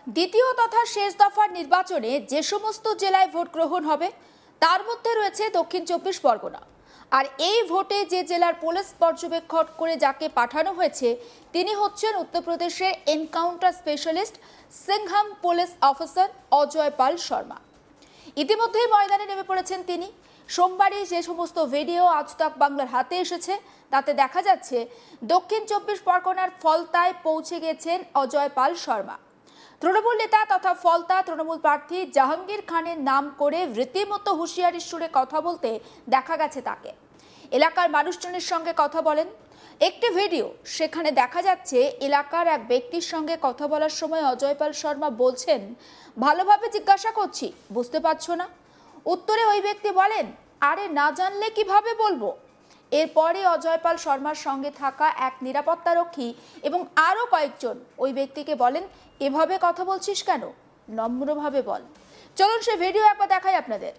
দ্বিতীয় তথা শেষ দফার নির্বাচনে যে সমস্ত জেলায় ভোট গ্রহণ হবে তার মধ্যে রয়েছে দক্ষিণ ২৪ পরগনা। আর এই ভোটে যে জেলার পুলিশ পর্যবেক্ষণ করে যাকে পাঠানো হয়েছে তিনি হচ্ছেন উত্তরপ্রদেশের encounter specialist Singham police officer Ajay Pal Sharma. ইতিমধ্যেই ময়দানে নেমে পড়েছেন তিনি। সোমবারই যে সমস্ত ভিডিও আজ তাক বাংলার হাতে এসেছে তাতে দেখা যাচ্ছে দক্ষিণ ২৪ পরগনার ফলতায় পৌঁছে গেছেন অজয় পাল শর্মা। তৃণমূল নেতা তথা ফলতা তৃণমূল প্রার্থী জাহাঙ্গীর খানের নাম করে রীতিমতো হুঁশিয়ারির সুরে কথা বলতে দেখা গেছে তাকে। এলাকার মানুষজনের সঙ্গে কথা বলেন। একটি ভিডিও সেখানে দেখা যাচ্ছে এলাকার এক ব্যক্তির সঙ্গে কথা বলার সময় অজয় পাল শর্মা বলছেন, ভালোভাবে জিজ্ঞাসা করছি, বুঝতে পারছো না? উত্তরে ওই ব্যক্তি বলেন, আরে না জানলে কিভাবে বলবো। এরপরে অজয় পাল শর্মার সঙ্গে থাকা এক নিরাপত্তারক্ষী এবং আরও কয়েকজন ওই ব্যক্তিকে বলেন, এভাবে কথা বলছিস কেন, নম্রভাবে বল। চলুন সে ভিডিও একবার দেখাই আপনাদের।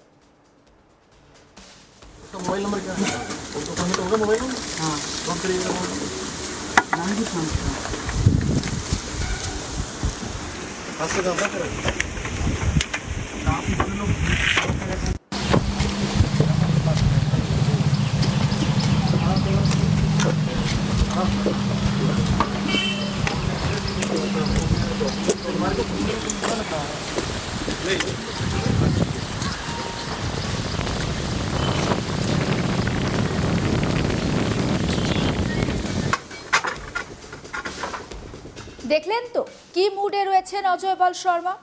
मोबाइल नंबर क्या है? तो कहीं तो होगा मोबाइल नंबर। हाँ, कौन करिएगा मोबाइल नंबर? नाम भी खान हाथ से काम ना करें। आप बोले लोग দেখলেন তো কি মুডে রয়েছেন অজয় পাল শর্মা।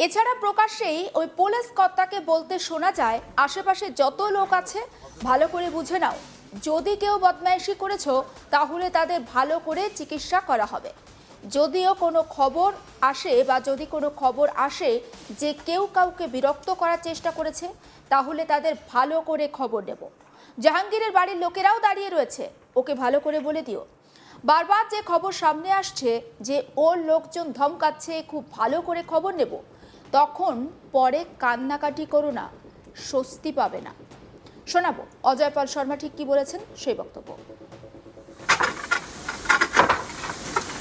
এছাড়া প্রকাশ্যেই ওই পুলিশ কর্তাকে বলতে শোনা যায়, আশেপাশে যত লোক আছে ভালো করে বুঝে নাও, যদি কেউ বদমাইশি করেছো তাহলে তাদের ভালো করে চিকিৎসা করা হবে। যদিও কোনো খবর আসে বা যদি কোনো খবর আসে যে কেউ কাউকে বিরক্ত করার চেষ্টা করেছে তাহলে তাদের ভালো করে খবর নেব। জাহাঙ্গীরের বাড়ির লোকেরাও দাঁড়িয়ে রয়েছে, ওকে ভালো করে বলে দিও। বারবার যে খবর সামনে আসছে যে ওর লোকজন ধমকাচ্ছে, খুব ভালো করে খবর নেব, তখন পরে কান্নাকাটি করো না, স্বস্তি পাবে না। শোনাবো অজয় পাল শর্মা ঠিক কি বলেছেন সেই বক্তব্য।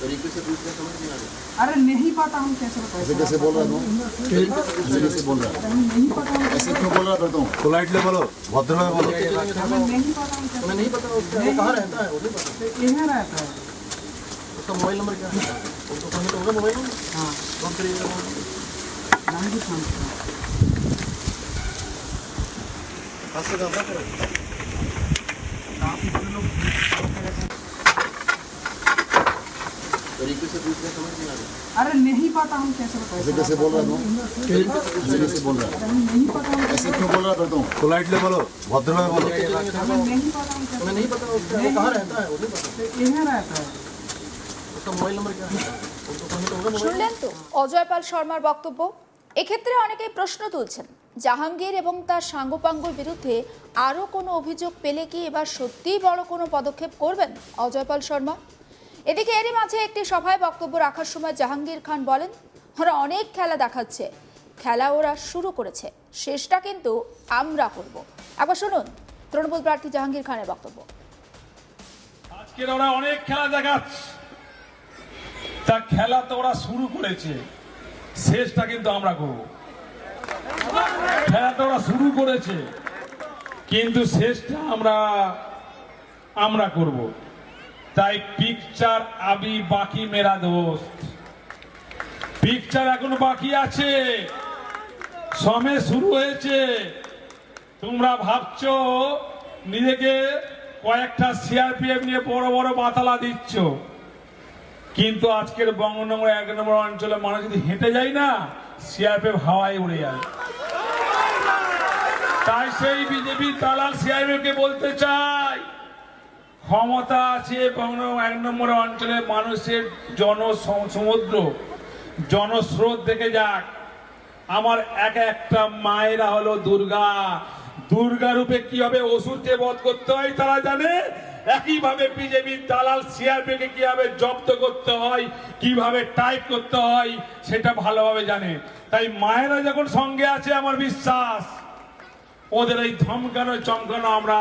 तरीके से पूछना समझ नहीं आ रहा। अरे नहीं पता हम कैसे बताएं। ऐसे कैसे बोल रहा हूँ? ऐसे कैसे बोल रहा है? नहीं पता हम ऐसे क्यों बोल रहा करता हूँ? पोलाइटली बोलो, भद्र में बोलो। हमें नहीं पता हम कैसे। तुम्हें नहीं पता उसका वो कहाँ रहता है? वो नहीं पता। यहाँ रहता है। उसका मोबाइल नंबर क्या है? वो तो कहीं तो होगा मोबाइल नंबर। हाँ, कौन करिएगा मोबाइल नंबर? नाम भी खान हाथ से काम ना करें। आप बोले लोग तरीके से पूछना समझ नहीं आ रहा। अरे नहीं पता हम कैसे बताएं। ऐसे कैसे बोल रहा हूँ? ऐसे कैसे बोल रहा है? हमें नहीं पता हम ऐसे क्यों बोल रहा करता हूँ? पोलाइटली बोलो, भद्र में बोलो। हमें नहीं पता हम कैसे। तुम्हें नहीं पता उसका वो कहाँ रहता है? वो नहीं पता। यहाँ रहता है। उसका मोबाइल नंबर क्या है? वो तो कहीं तो होगा मोबाइल। শুনলেন তো অজয় পাল শর্মার বক্তব্য। এক্ষেত্রে অনেকেই প্রশ্ন তুলছেন, জাহাঙ্গীর এবং তার সাঙ্গপাঙ্গর বিরুদ্ধে আরও কোনো অভিযোগ পেলে কি এবার সত্যিই বড় কোনো পদক্ষেপ করবেন অজয় পাল শর্মা? এদিকে এরই মাঝে একটি সভায় বক্তব্য রাখার সময় জাহাঙ্গীর খান বলেন, ওরা অনেক খেলা দেখাচ্ছে, খেলা ওরা শুরু করেছে, শেষটা কিন্তু আমরা করব। একবার শুনুন তৃণমূল প্রার্থী জাহাঙ্গীর খানের বক্তব্য। আজকের ওরা অনেক খেলা দেখাচ্ছে, তা খেলা তো ওরা শুরু করেছে, শেষটা কিন্তু আমরা করব। খেলা তো ওরা শুরু করেছে কিন্তু শেষটা আমরা করব। তাই পিকচার আবি বাকি মেরা দোস্ত, পিকচার এখনো বাকি আছে, সময় শুরু হয়েছে। তোমরা ভাবছো নিজেকে কয়েকটা সিআরপিএফ নিয়ে বড় বড় বাতালা দিচ্ছ, কিন্তু আজকের বঙ্গনগর ১ নম্বর অঞ্চলে মানুষ যদি হেঁটে যায় না, সিআরপিএফ হাওয়ায় উড়ে যায়। তাই সেই বিজেপি দালাল সিআরপিএফকে বলতে চাই, ক্ষমতা আছে বঙ্গনগর ১ নম্বর অঞ্চলে মানুষের জনসমুদ্র, জনস্রোত দেখে যাক। আমার একটা মায়েরা হলো দুর্গা, দুর্গা রূপে কিভাবে অসুরকে বধ করতে হয় তারা জানে, একইভাবে বিজেপি দালাল সিআরপিকে কিভাবে জব্দ করতে হয়, কিভাবে টাইপ করতে হয় সেটা ভালোভাবে জানে। তাই মায়েরা যখন সঙ্গে আছে, আমার বিশ্বাস ওদের এই ধমকানো চমকানো আমরা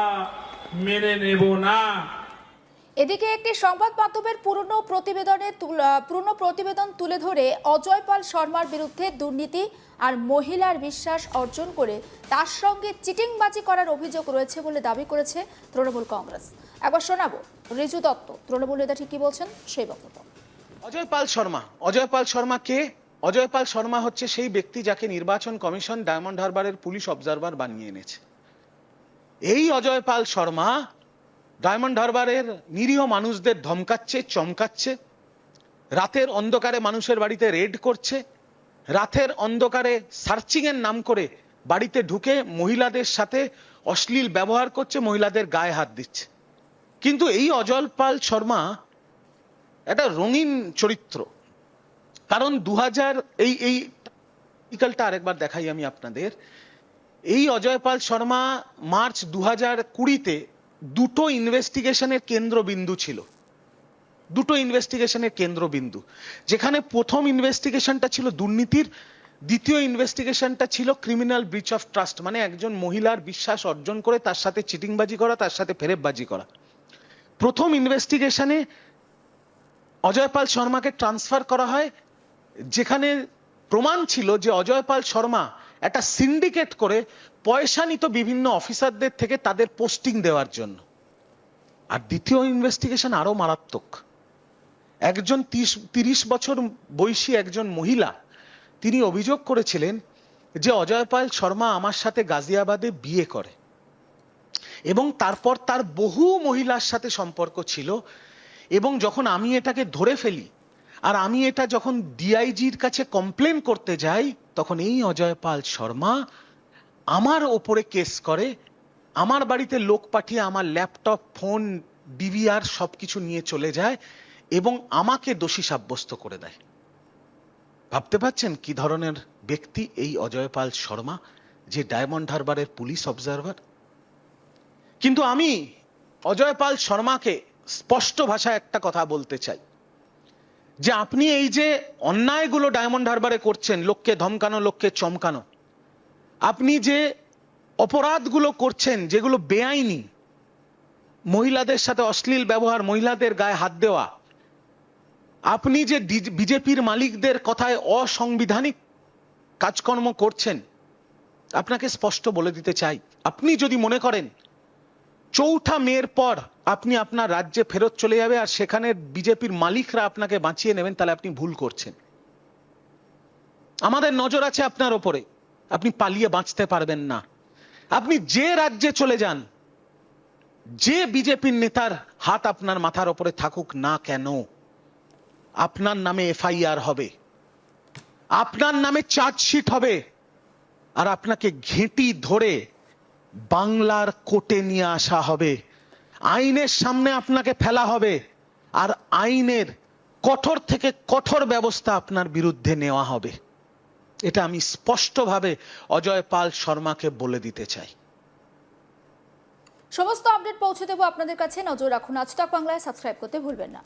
মেনে নেব না। এদিকে একটি সংবাদ মাধ্যমের পুরনো প্রতিবেদন তুলে ধরে অজয় পাল শর্মার বিরুদ্ধে দুর্নীতি আর মহিলার বিশ্বাস অর্জন করে তার সঙ্গে চিটিংবাজি করার অভিযোগ রয়েছে বলে দাবি করেছে তৃণমূল কংগ্রেস। একবার শোনাবো রিজু দত্ত তৃণমূল নেতা ঠিক কি বলছেন সেই বক্তব্য। অজয় পাল শর্মা কে? অজয় পাল শর্মা হচ্ছে সেই ব্যক্তি যাকে নির্বাচন কমিশন ডায়মন্ড হারবারের পুলিশ অবজারভার বানিয়ে এনেছে। এই অজয় পাল শর্মা ডায়মন্ড হারবারের নিরীহ মানুষদের ধমকাচ্ছে, চমকাচ্ছে, রাতের অন্ধকারে মানুষের বাড়িতে রেড করছে, রাতের অন্ধকারে সার্চিং এর নাম করে বাড়িতে ঢুকে মহিলাদের সাথে অশ্লীল ব্যবহার করছে, মহিলাদের গায়ে হাত দিচ্ছে। কিন্তু এই অজয় পাল শর্মা একটা রঙিন চরিত্র। কারণ 2000 এই আর্টিকেলটা আরেকবার দেখাই আমি আপনাদের। এই অজয় পাল শর্মা মার্চ 2020-তে দুটো ইনভেস্টিগেশনের কেন্দ্রবিন্দু ছিল। দুটো ইনভেস্টিগেশনের কেন্দ্রবিন্দু, যেখানে প্রথম ইনভেস্টিগেশনটা ছিল দুর্নীতির, দ্বিতীয় ইনভেস্টিগেশনটা ছিল ক্রিমিনাল ব্রিচ অফ ট্রাস্ট, মানে একজন মহিলার বিশ্বাস অর্জন করে তার সাথে চিটিংবাজি করা, তার সাথে ফেরেববাজি করা। প্রথম ইনভেস্টিগেশনে অজয় পাল শর্মাকে ট্রান্সফার করা হয়, যেখানে প্রমাণ ছিল যে অজয় পাল শর্মা একটা সিন্ডিকেট করে পয়সা নিত বিভিন্ন অফিসারদের থেকে তাদের পোস্টিং দেওয়ার জন্য। আর দ্বিতীয় ইনভেস্টিগেশন আরো মারাত্মক। একজন 30 বছর বয়সী একজন মহিলা, তিনি অভিযোগ করেছিলেন যে অজয় পাল শর্মা আমার সাথে গাজিয়াবাদে বিয়ে করে এবং তারপর তার বহু মহিলার সাথে সম্পর্ক ছিল। এবং যখন আমি এটাকে ধরে ফেলি আর আমি এটা যখন ডিআইজির কাছে কমপ্লেন করতে যাই, তখন এই অজয় পাল শর্মা আমার ওপরে কেস করে, আমার বাড়িতে লোক পাঠিয়ে আমার ল্যাপটপ, ফোন, ডিভিআর সবকিছু নিয়ে চলে যায় এবং আমাকে দোষী সাব্যস্ত করে দেয়। ভাবতে পারছেন কি ধরনের ব্যক্তি এই অজয় পাল শর্মা, যে ডায়মন্ড হারবারের পুলিশ অবজারভার। কিন্তু আমি অজয় পাল শর্মাকে স্পষ্ট ভাষায় একটা কথা বলতে চাই, যে আপনি এই যে অন্যায়গুলো ডায়মন্ড হারবারে করছেন, লোককে ধমকানো, লোককে চমকানো, আপনি যে অপরাধগুলো করছেন যেগুলো বেআইনি, মহিলাদের সাথে অশ্লীল ব্যবহার, মহিলাদের গায়ে হাত দেওয়া, আপনি যে বিজেপির মালিকদের কথায় অসাংবিধানিক কাজকর্ম করছেন, আপনাকে স্পষ্ট বলে দিতে চাই, আপনি যদি মনে করেন 4 মের পর আপনি আপনার রাজ্যে ফেরত চলে যাবে আর সেখানে বিজেপির মালিকরা আপনাকে বাঁচিয়ে নেবেন, তাহলে আপনি ভুল করছেন। আমাদের নজর আছে আপনার ওপরে, আপনি পালিয়ে বাঁচতে পারবেন না। আপনি যে রাজ্যে চলে যান, যে বিজেপির নেতার হাত আপনার মাথার ওপরে থাকুক না কেন, আপনার নামে এফআইআর হবে, আপনার নামে চার্জশিট হবে, আর আপনাকে ঘেঁটি ধরে বাংলার কোর্টে নিয়ে আসা হবে, আইনের সামনে আপনাকে ফেলা হবে, আর আইনের কঠোর থেকে কঠোর ব্যবস্থা আপনার বিরুদ্ধে নেওয়া হবে। এটা আমি স্পষ্টভাবে অজয় পাল শর্মাকে বলে দিতে চাই। সমস্ত আপডেট পৌঁছে দেবো আপনাদের কাছে, নজর রাখুন আজ তাক বাংলায়, সাবস্ক্রাইব করতে ভুলবেন না।